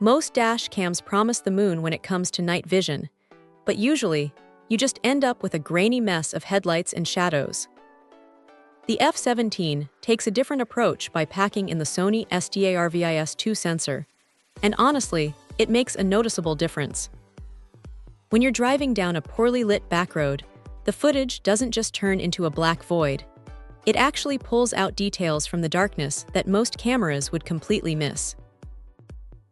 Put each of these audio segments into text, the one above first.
Most dash cams promise the moon when it comes to night vision, but usually, you just end up with a grainy mess of headlights and shadows. The F17 takes a different approach by packing in the Sony SDARVIS2 sensor, and honestly, it makes a noticeable difference. When you're driving down a poorly lit back road, the footage doesn't just turn into a black void. It actually pulls out details from the darkness that most cameras would completely miss.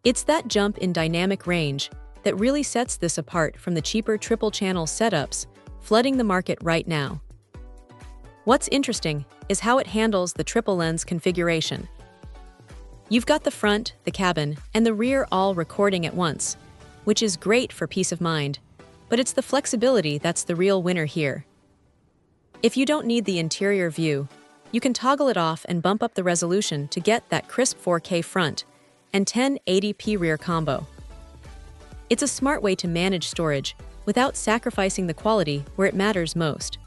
It's that jump in dynamic range that really sets this apart from the cheaper triple-channel setups flooding the market right now. What's interesting is how it handles the triple-lens configuration. You've got the front, the cabin, and the rear all recording at once, which is great for peace of mind, but it's the flexibility that's the real winner here. If you don't need the interior view, you can toggle it off and bump up the resolution to get that crisp 4K front and 1080p rear combo. It's a smart way to manage storage without sacrificing the quality where it matters most.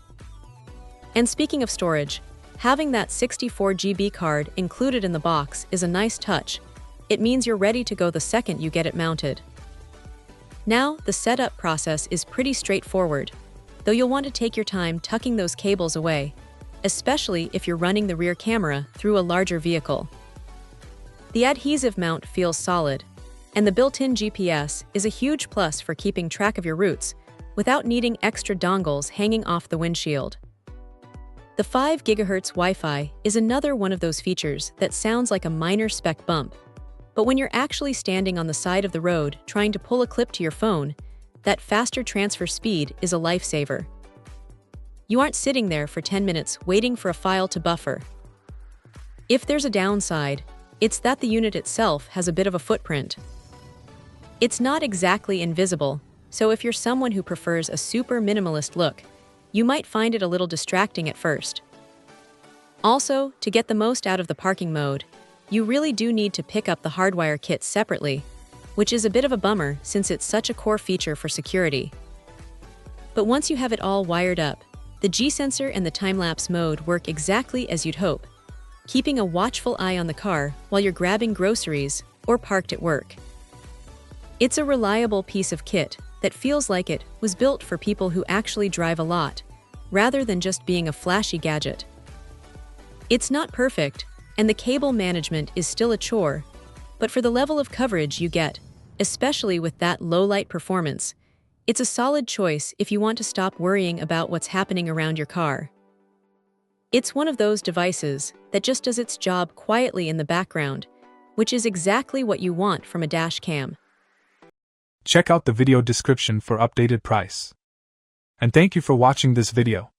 And speaking of storage, having that 64GB card included in the box is a nice touch. It means you're ready to go the second you get it mounted. Now, the setup process is pretty straightforward, though you'll want to take your time tucking those cables away, especially if you're running the rear camera through a larger vehicle. The adhesive mount feels solid, and the built-in GPS is a huge plus for keeping track of your routes without needing extra dongles hanging off the windshield. The 5 GHz Wi-Fi is another one of those features that sounds like a minor spec bump, but when you're actually standing on the side of the road trying to pull a clip to your phone, that faster transfer speed is a lifesaver. You aren't sitting there for 10 minutes waiting for a file to buffer. If there's a downside, it's that the unit itself has a bit of a footprint. It's not exactly invisible, so if you're someone who prefers a super minimalist look, you might find it a little distracting at first. Also, to get the most out of the parking mode, you really do need to pick up the hardwire kit separately, which is a bit of a bummer since it's such a core feature for security. But once you have it all wired up, the G-sensor and the time-lapse mode work exactly as you'd hope, keeping a watchful eye on the car while you're grabbing groceries or parked at work. It's a reliable piece of kit that feels like it was built for people who actually drive a lot, rather than just being a flashy gadget. It's not perfect, and the cable management is still a chore, but for the level of coverage you get, especially with that low-light performance, it's a solid choice if you want to stop worrying about what's happening around your car. It's one of those devices that just does its job quietly in the background, which is exactly what you want from a dash cam. Check out the video description for updated price. And thank you for watching this video.